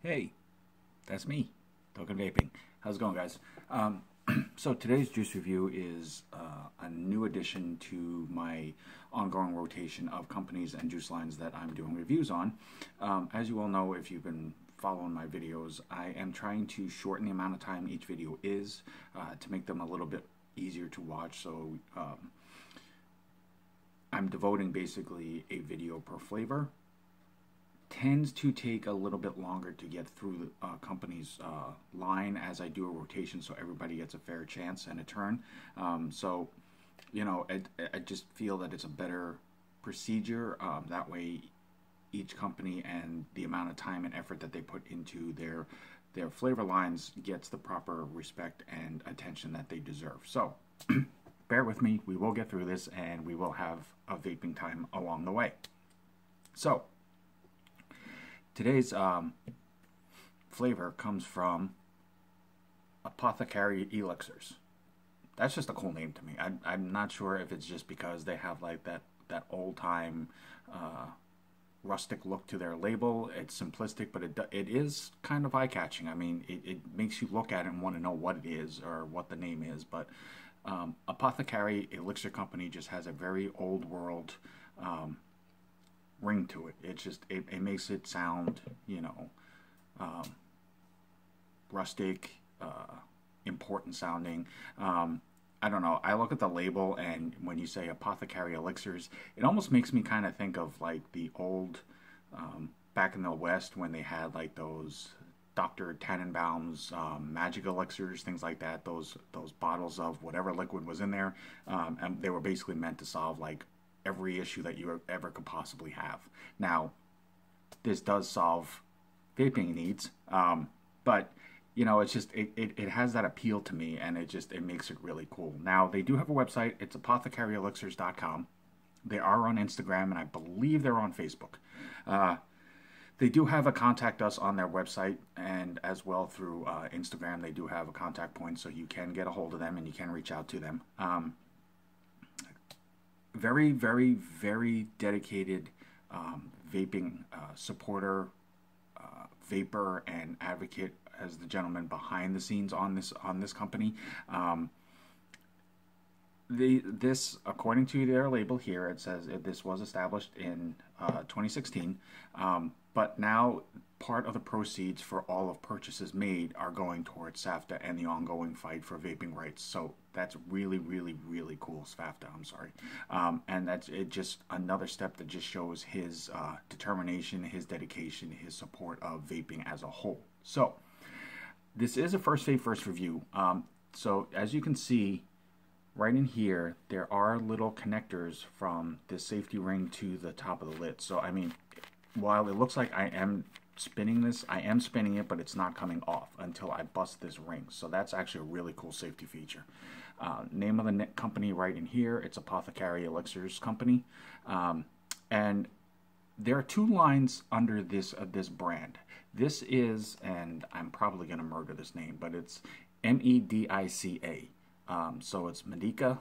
Hey, that's me, Token Vaping. How's it going, guys? So today's juice review is a new addition to my ongoing rotation of companies and juice lines that I'm doing reviews on. As you all know, if you've been following my videos, I am trying to shorten the amount of time each video is to make them a little bit easier to watch. So I'm devoting basically a video per flavor. Tends to take a little bit longer to get through the company's line as I do a rotation, so everybody gets a fair chance and a turn. So, you know, I just feel that it's a better procedure. That way, each company and the amount of time and effort that they put into their flavor lines gets the proper respect and attention that they deserve. So, bear with me. We will get through this, and we will have a vaping time along the way. So, today's flavor comes from Apothecary Elixirs. That's just a cool name to me. I'm not sure if it's just because they have like that old time rustic look to their label. It's simplistic, but it is kind of eye catching. I mean, it makes you look at it and want to know what it is or what the name is. But Apothecary Elixir Company just has a very old world ring to it. It makes it sound, you know, rustic, important sounding. I don't know. I look at the label, and when you say Apothecary Elixirs, it almost makes me kind of think of like the old, back in the West when they had like those Dr. Tannenbaum's magic elixirs, things like that. Those bottles of whatever liquid was in there, and they were basically meant to solve like every issue that you ever could possibly have. Now, this does solve vaping needs, but you know, it's just it has that appeal to me, and it makes it really cool. Now, they do have a website. It's apothecaryelixirs.com. They are on Instagram, and I believe they're on Facebook. They do have a contact us on their website, and as well through Instagram. They do have a contact point, so you can get a hold of them and you can reach out to them. Very, very, very dedicated vaping supporter, vapor, and advocate as the gentleman behind the scenes on this company. This, according to their label here, it says this was established in 2016, but now part of the proceeds for all of purchases made are going towards SFATA and the ongoing fight for vaping rights. So that's really, really, really cool. SFATA, I'm sorry. And that's just another step that just shows his determination, his dedication, his support of vaping as a whole. So this is a first vape first review. So as you can see, right in here, there are little connectors from the safety ring to the top of the lid. So, I mean, while it looks like I am spinning this, I am spinning it, but it's not coming off until I bust this ring. So that's actually a really cool safety feature. Name of the company right in here, it's Apothecary Elixirs Company. And there are two lines under this brand. This is, and I'm probably going to murder this name, but it's MEDICA. So it's Medica.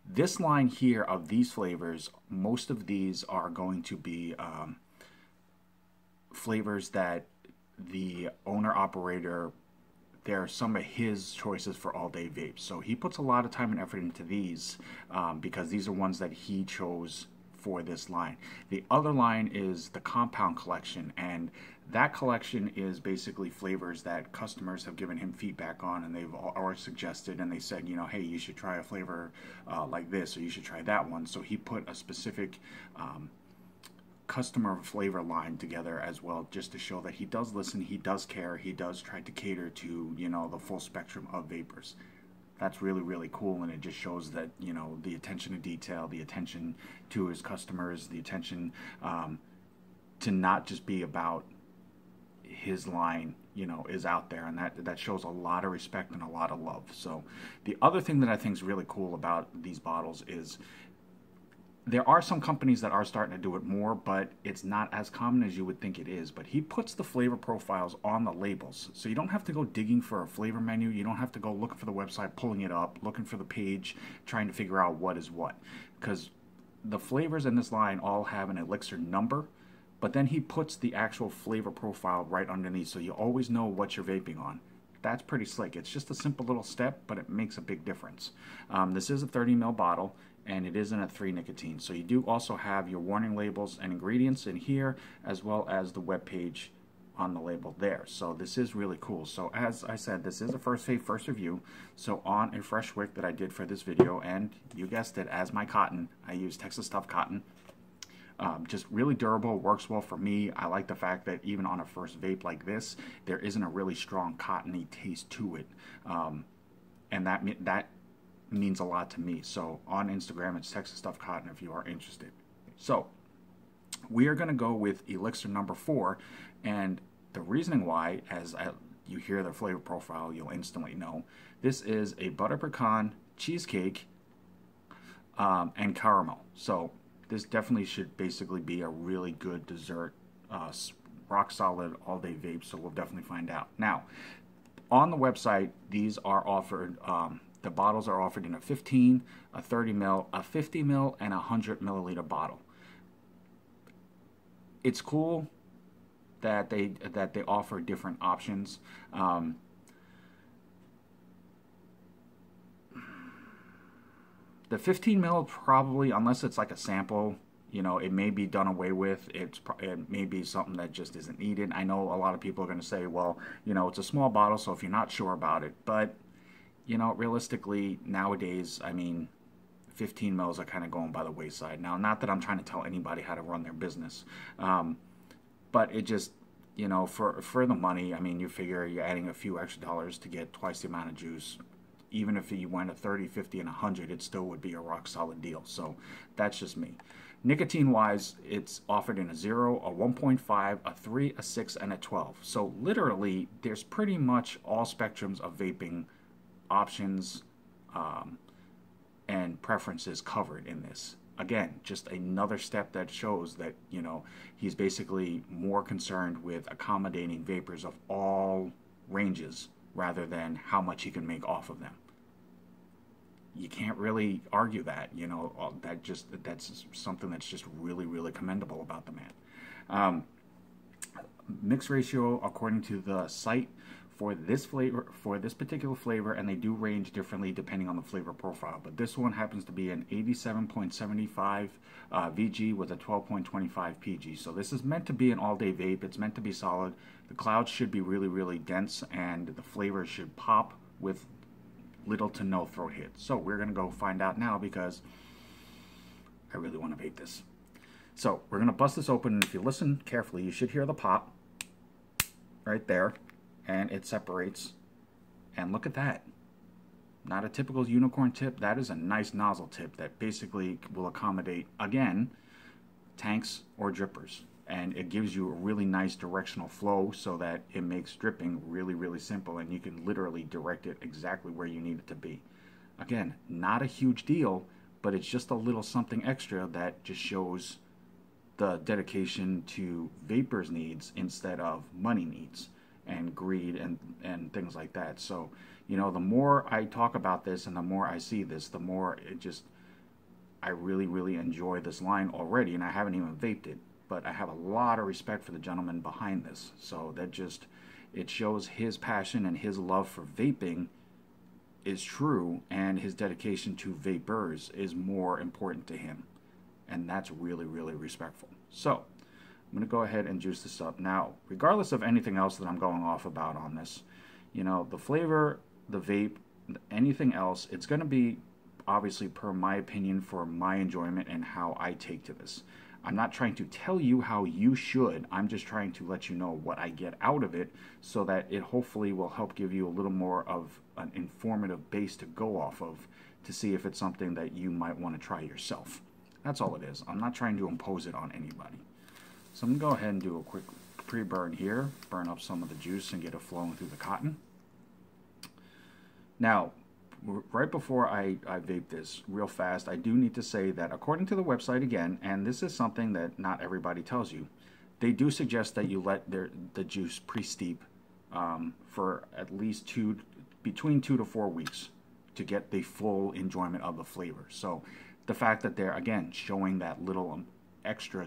This line here of these flavors, most of these are going to be flavors that the owner-operator, they're some of his choices for all-day vapes. So he puts a lot of time and effort into these because these are ones that he chose for this line. The other line is the compound collection, and that collection is basically flavors that customers have given him feedback on, and they've already suggested, and they said, you know, hey, you should try a flavor like this, or you should try that one. So he put a specific customer flavor line together as well, just to show that he does listen, he does care, he does try to cater to, you know, the full spectrum of vapors. That's really, really cool, and it just shows that, you know, the attention to detail, the attention to his customers, the attention to not just be about his line, you know, is out there, and that shows a lot of respect and a lot of love. So the other thing that I think is really cool about these bottles is there are some companies that are starting to do it more, but it's not as common as you would think it is. But he puts the flavor profiles on the labels, so you don't have to go digging for a flavor menu. You don't have to go looking for the website, pulling it up, looking for the page, trying to figure out what is what. Because the flavors in this line all have an elixir number, but then he puts the actual flavor profile right underneath, so you always know what you're vaping on. That's pretty slick. It's just a simple little step, but it makes a big difference. This is a 30 ml bottle, and it isn't a 3 nicotine. So you do also have your warning labels and ingredients in here, as well as the web page on the label there. So this is really cool. So as I said, this is a first vape, first review. So on a fresh wick that I did for this video, and you guessed it, as my cotton, I use Texas Stuff cotton. Just really durable, works well for me. I like the fact that even on a first vape like this, there isn't a really strong cottony taste to it, and that means a lot to me. So on Instagram, it's Texas Stuff Cotton if you are interested. So we are going to go with Elixir number 4, and the reasoning why, you hear the flavor profile, you'll instantly know. This is a butter pecan, cheesecake, and caramel. So this definitely should basically be a really good dessert, rock solid all day vape, so we'll definitely find out. Now, on the website, these are offered, the bottles are offered in a 15, a 30 ml, a 50 ml, and a 100 milliliter bottle. It's cool that they offer different options. The 15 mil probably, unless it's like a sample, you know, it may be done away with. It may be something that just isn't needed. I know a lot of people are going to say, well, you know, it's a small bottle, so if you're not sure about it. But, you know, realistically, nowadays, I mean, 15 mils are kind of going by the wayside. Now, not that I'm trying to tell anybody how to run their business, but it just, you know, for the money, I mean, you figure you're adding a few extra dollars to get twice the amount of juice. Even if you went a 30, 50, and 100, it still would be a rock solid deal. So that's just me. Nicotine wise, it's offered in a 0, a 1.5, a 3, a 6, and a 12. So literally, there's pretty much all spectrums of vaping options and preferences covered in this. Again, just another step that shows that, you know, he's basically more concerned with accommodating vapors of all ranges rather than how much he can make off of them. You can't really argue that, you know, that's something that's just really, really commendable about the man. Mix ratio, according to the site, for this flavor, for this particular flavor, and they do range differently depending on the flavor profile, but this one happens to be an 87.75 VG with a 12.25 PG. So this is meant to be an all-day vape. It's meant to be solid. The clouds should be really, really dense, and the flavor should pop with little to no throat hit. So we're going to go find out now because I really want to vape this. So we're going to bust this open, and if you listen carefully, you should hear the pop right there, and it separates. And look at that. Not a typical unicorn tip. That is a nice nozzle tip that basically will accommodate, again, tanks or drippers. And it gives you a really nice directional flow so that it makes dripping really, really simple, and you can literally direct it exactly where you need it to be. Again, not a huge deal, but it's just a little something extra that just shows the dedication to vapors needs instead of money needs and greed and things like that. So, you know, the more I talk about this and the more I see this, the more I really, really enjoy this line already, and I haven't even vaped it. But I have a lot of respect for the gentleman behind this. So that just, it shows his passion and his love for vaping is true, and his dedication to vapors is more important to him. And that's really, really respectful. So I'm going to go ahead and juice this up. Now, regardless of anything else that I'm going off about on this, you know, the flavor, the vape, anything else, it's going to be obviously per my opinion for my enjoyment and how I take to this. I'm not trying to tell you how you should. I'm just trying to let you know what I get out of it so that it hopefully will help give you a little more of an informative base to go off of to see if it's something that you might want to try yourself. That's all it is. I'm not trying to impose it on anybody. So I'm going to go ahead and do a quick pre-burn here, burn up some of the juice and get it flowing through the cotton. Now, right before I vape this real fast, I do need to say that according to the website again, and this is something that not everybody tells you, they do suggest that you let the juice pre-steep for at least between 2 to 4 weeks to get the full enjoyment of the flavor. So the fact that they're, again, showing that little extra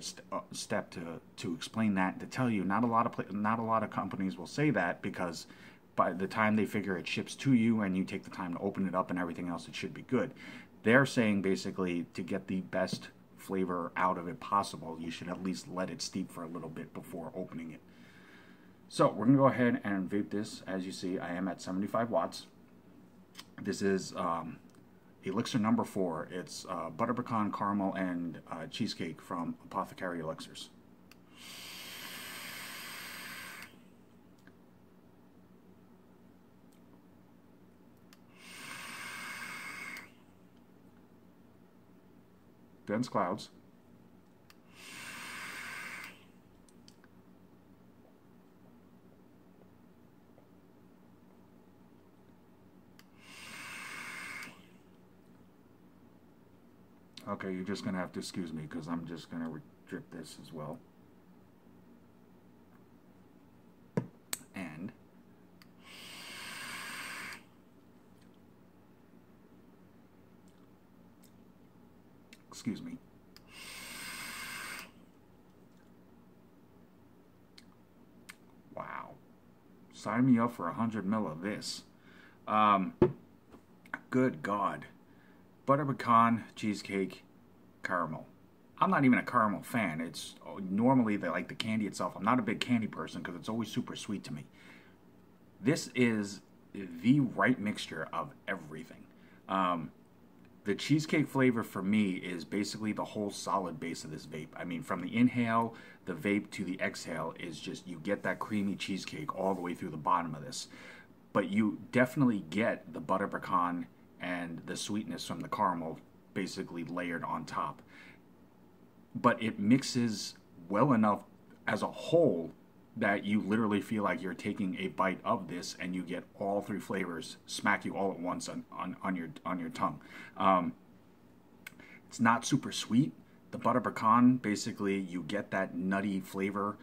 step to explain that, to tell you. Not a lot of companies will say that, because by the time they figure it ships to you and you take the time to open it up and everything else, it should be good. They're saying basically to get the best flavor out of it possible, you should at least let it steep for a little bit before opening it. So we're gonna go ahead and vape this. As you see, I am at 75 watts. This is Elixir number 4. It's butter pecan, caramel, and cheesecake from Apothecary Elixirs. Dense clouds. Okay, you're just going to have to excuse me because I'm just going to drip this as well. And excuse me. Wow. Sign me up for 100 ml of this. Good God. Butter pecan, cheesecake, caramel. I'm not even a caramel fan. It's normally like the candy itself. I'm not a big candy person because it's always super sweet to me. This is the right mixture of everything. The cheesecake flavor for me is basically the whole solid base of this vape. I mean, from the inhale, the vape to the exhale is just, you get that creamy cheesecake all the way through the bottom of this. But you definitely get the butter pecan and the sweetness from the caramel basically layered on top. But it mixes well enough as a whole that you literally feel like you're taking a bite of this and you get all 3 flavors smack you all at once on your tongue. It's not super sweet. The butter pecan, basically you get that nutty flavor,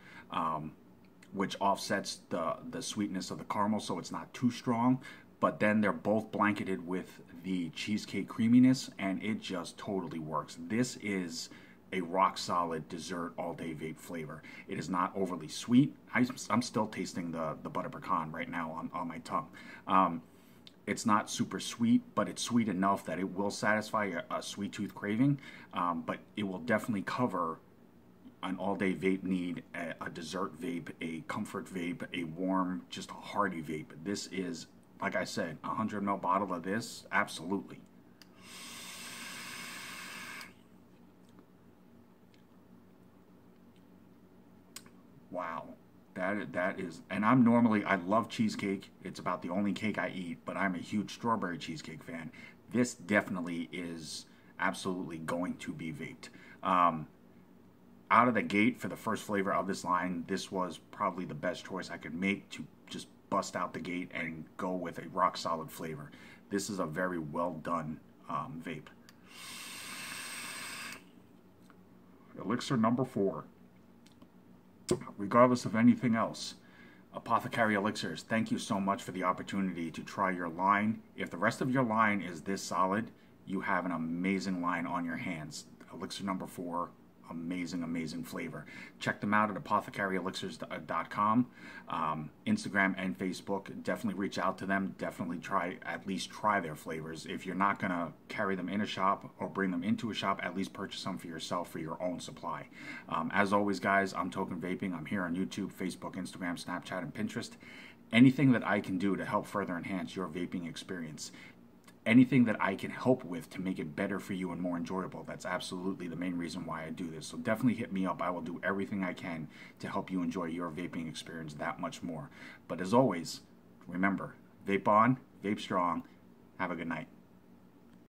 which offsets the sweetness of the caramel, so it's not too strong. But then they're both blanketed with the cheesecake creaminess, and it just totally works. This is a rock solid dessert all day vape flavor. It is not overly sweet. I'm still tasting the butter pecan right now on my tongue. It's not super sweet, but it's sweet enough that it will satisfy a sweet tooth craving, but it will definitely cover an all-day vape need, a dessert vape, a comfort vape, a warm, just a hearty vape. This is, like I said, a 100 ml bottle of this, absolutely. Wow, that is, and I love cheesecake. It's about the only cake I eat, but I'm a huge strawberry cheesecake fan. This definitely is absolutely going to be vaped. Out of the gate, for the first flavor of this line, this was probably the best choice I could make to just bust out the gate and go with a rock solid flavor. This is a very well done vape. Elixir number 4. Regardless of anything else, Apothecary Elixirs, thank you so much for the opportunity to try your line. If the rest of your line is this solid, you have an amazing line on your hands. Elixir number 4, amazing flavor. Check them out at apothecaryelixirs.com, Instagram and Facebook. Definitely reach out to them. Definitely at least try their flavors. If you're not gonna carry them in a shop or bring them into a shop, at least purchase them for yourself for your own supply. As always, guys, I'm Token Vaping. I'm here on YouTube, Facebook, Instagram, Snapchat, and Pinterest. Anything that I can do to help further enhance your vaping experience, anything that I can help with to make it better for you and more enjoyable, that's absolutely the main reason why I do this. So definitely hit me up. I will do everything I can to help you enjoy your vaping experience that much more. But as always, remember, vape on, vape strong. Have a good night.